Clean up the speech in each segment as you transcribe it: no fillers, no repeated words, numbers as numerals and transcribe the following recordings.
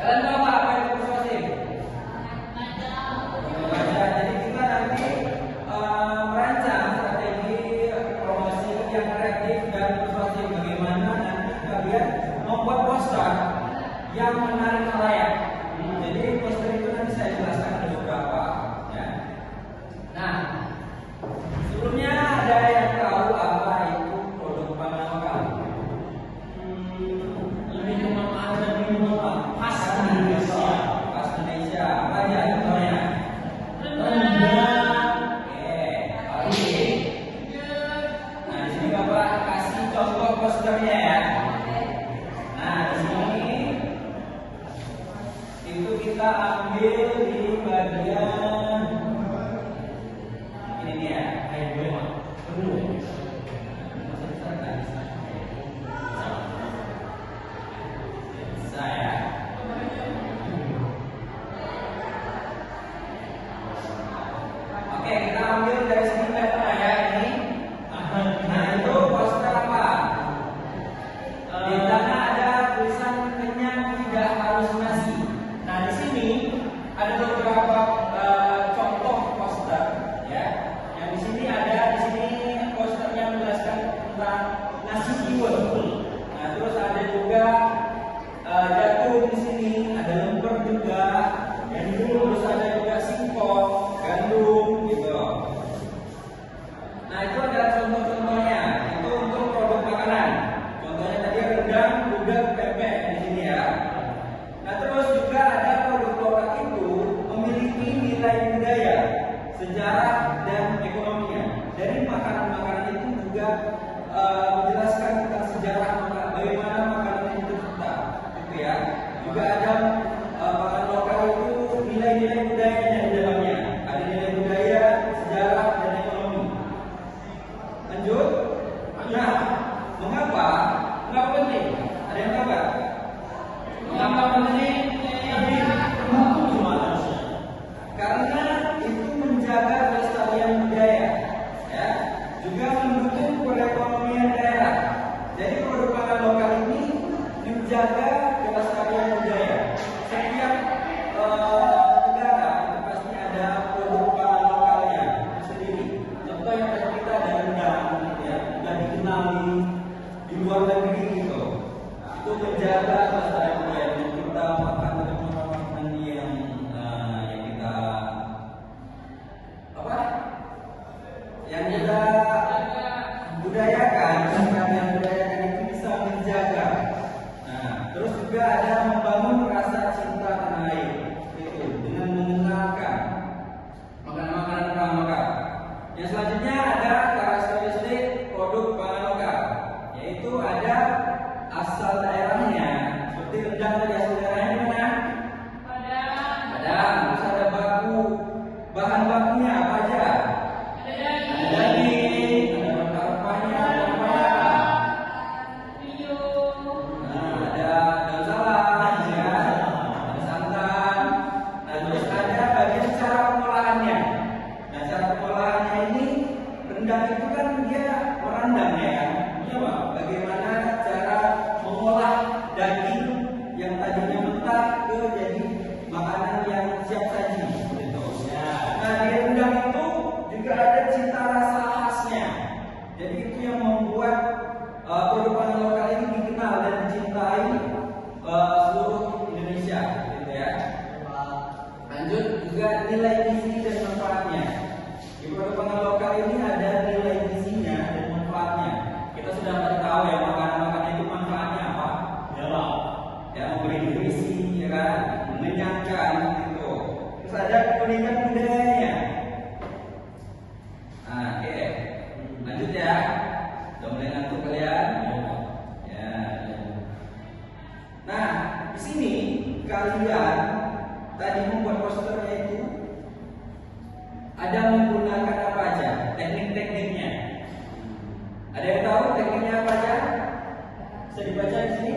Kalian tahu nggak apa itu persuasif? Baca. Jadi kita nanti merancang strategi promosi yang kreatif dan persuasif. Bagaimana nanti kalian membuat poster yang menarik khalayak. Jadi poster itu nanti saya jelaskan ada beberapa. Ya. Nah, sebelumnya ada yang tahu apa itu produk pangan lokal? Lebih ke makanan dan minuman khas Indonesia. Khas Indonesia. Apa aja contohnya? Rendang. Oke, oke. Nah, di sini Bapak kasih contoh posternya ya. Nah, di sini itu kita ambil di bagian ini dia. Ayo boleh Pak. Perlu. Bisa ya. Oke, kita ambil dari sini pattern ya ini. Nah, itu poster apa? Di tengah ada tulisan kenyang tidak harus nasi. Nah, di sini ada beberapa contoh poster ya. Yang di sini ada posternya menjelaskan tentang nasi liwet. Nah, terus ada juga jagung di sini, ada lemper juga. Yang dulu terus ada juga singkong, gandum gitu. Nah, itu adalah contoh-contohnya. Itu untuk produk makanan. Contohnya tadi rendang, gudeg, pempek di sini ya. Nah, terus juga ada produk lokal itu memiliki nilai budaya, sejarah dan ekonominya. Dari makanan-makanan itu juga menjelaskan tentang sejarah bagaimana makanan itu tercipta, gitu ya. Juga ada makanan lokal itu nilai-nilai budayanya di dalamnya. Ada nilai budaya, sejarah dan ekonomi. Lanjut. Nah, mengapa penting? Ada yang tahu nggak? Mengapa penting? Lebih mampu gimana sih? Karena itu menjaga kelestarian budaya, ya, juga mendukung perekonomian daerah. Jadi produk pangan lokal ini menjaga kelestarian budaya. Setiap negara itu pasti ada produk pangan lokalnya sendiri. Contoh yang tadi kita ada rendang, ya, sudah dikenal di luar negeri gitu. Itu menjaga kelestarian budaya dan kita makan makanan yang kita apa? Yang kita budayakan, yang budayakan itu bisa menjaga. Nah, terus juga ada membangun rasa cinta tanah air itu dengan mengenalkan makanan-makanan pangan lokal. Yang selanjutnya ada karakteristik produk pangan lokal, yaitu ada asal daerahnya. Seperti rendang tadi asal daerahnya di mana? Padang. Terus ada bahan bakunya apa aja? Ada daging, ada rempah-rempahnya, ada apa? Nah, ada daun salam, ya, ada santan. Nah, terus ada bagian cara pengolahannya. Nah, cara pengolahannya ini rendang itu kan dia merendam ya kan? Ini apa? Bagaimana cara mengolah daging yang tadinya mentah ke jadi makanan yang siap saji gitu. Nah, di rendang itu juga ada cita rasa khasnya. Jadi itu yang membuat produk pangan lokal ini dikenal dan dicintai seluruh Indonesia, gitu ya. Lanjut juga nilai gizi dan manfaatnya. Di produk pangan lokal ini ada nilai gizinya dan manfaatnya. Kita sudah tahu ya makanan-makanan itu manfaatnya apa? Ya Pak. Ya, memberi nutrisi, ya kan, mengenyangkan gitu. Terus ada keunikan budayanya. Nah, oke. Lanjut ya. Udah mulai ngantuk kalian? Ya. Nah, di sini kalian tadi membuat posternya itu ada menggunakan apa aja? Teknik-tekniknya. Ada yang tahu tekniknya apa aja? Bisa dibaca di sini?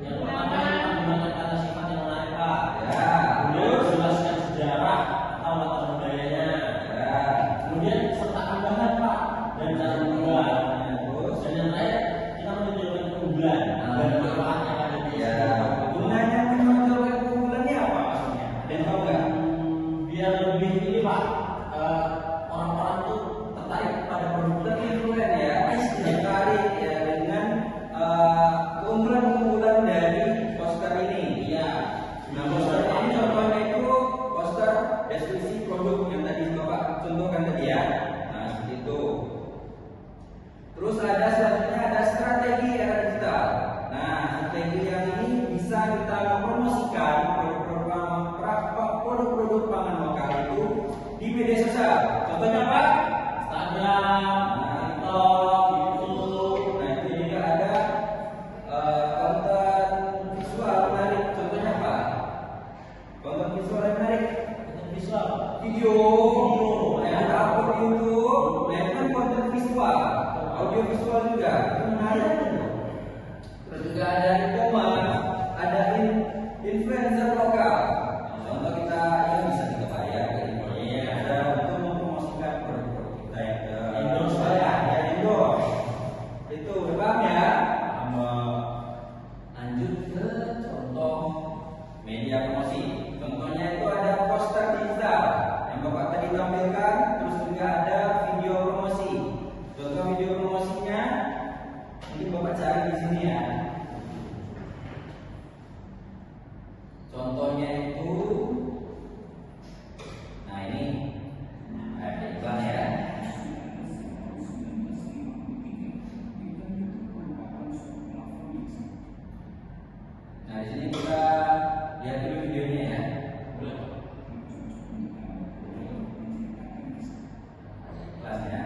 Yang pertama menggunakan kata sifat yang menarik Pak. Ya. Kemudian menjelaskan sejarah atau latar budayanya. Ya. Kemudian sertakan bahan Pak dan cara membuat. Terus Dan yang terakhir kita menunjukkan keunggulan dan manfaat yang ada di ya, situ. gunanya menonjolkan keunggulan deskripsi produk yang tadi Bapak contohkan tadi ya. Nah, seperti itu. Terus ada selanjutnya ada strategi era digital. Nah, strategi yang ini bisa kita mempromosikan produk-produk pangan lokal itu di media sosial. Contohnya apa? Instagram, TikTok, YouTube. Nah, itu juga ada konten visual menarik. Contohnya apa? Konten visual yang menarik. Konten visual. Video yang upload di YouTube. Nah, itu kan konten visual. Audio visual juga. Itu menarik. Terus juga ada e-commerce, ada influencer lokal. Contoh kita yang bisa kita bayar ke influencer untuk mempromosikan produk-produk kita yang ke Endorse ya, endorse. Itu udah paham ya? Lanjut ke contoh media promosi. Contohnya itu ada poster digital yang Bapak tadi tampilkan, terus juga ada video promosi. Contoh video promosinya ini Bapak cari di sini ya. Contohnya itu, nah ini ada iklan ya. Nah di sini kita lihat dulu videonya ya. Iklan ya.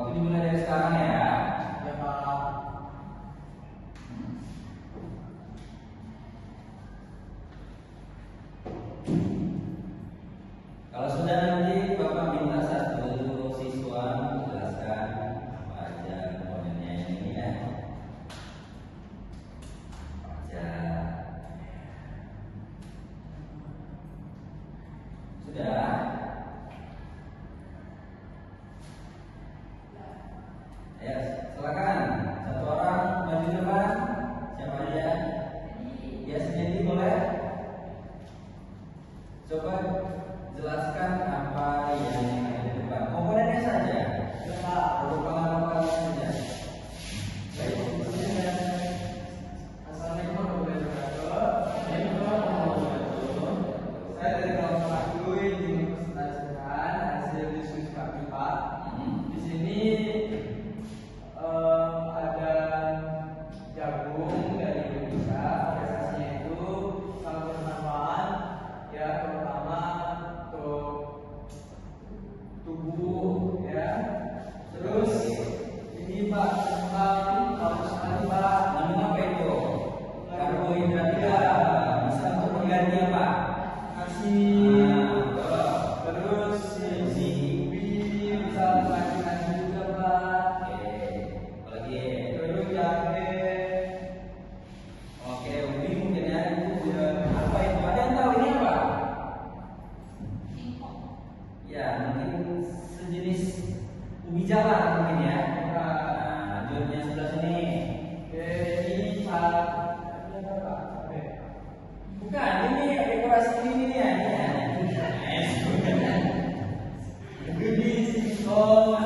Waktu dimulai dari sekarang ya. Ya Pak. Kalau sudah nanti Bapak minta satu siswa menjelaskan apa aja komponennya ini ya. Apa aja. Sudah. Ya, silakan. Satu orang maju depan. Siapa aja? Ya, sendiri boleh. Coba jelaskan apa yang ada di depan. Komponennya saja. Ya Pak. Produk saja. Baik, Assalamualaikum warahmatullahi wabarakatuh. Saya dari kelompok satu ingin mempresentasikan hasil diskusi kami Pak. Di sini ada jagung dari Indonesia, organisasinya itu sangat bermanfaat ya, terutama untuk tubuh ya. Terus ini Pak tentang kamus tadi Pak. Namanya apa itu? Karbohidrat ya. Bisa untuk mengganti apa? Kasih Nah, terus si ubi bisa dimakan juga Pak. oke. Apalagi? Terus jahe. Oke, ubi mungkin ya. Itu apa itu? Ada yang tahu ini apa? Ya, mungkin sejenis ubi jalan mungkin ya. Nah, lanjut yang sebelah sini. Oke, ini saat ini apa Pak? Oke. Bukan, ini dekorasi ini ya. Ini singkong,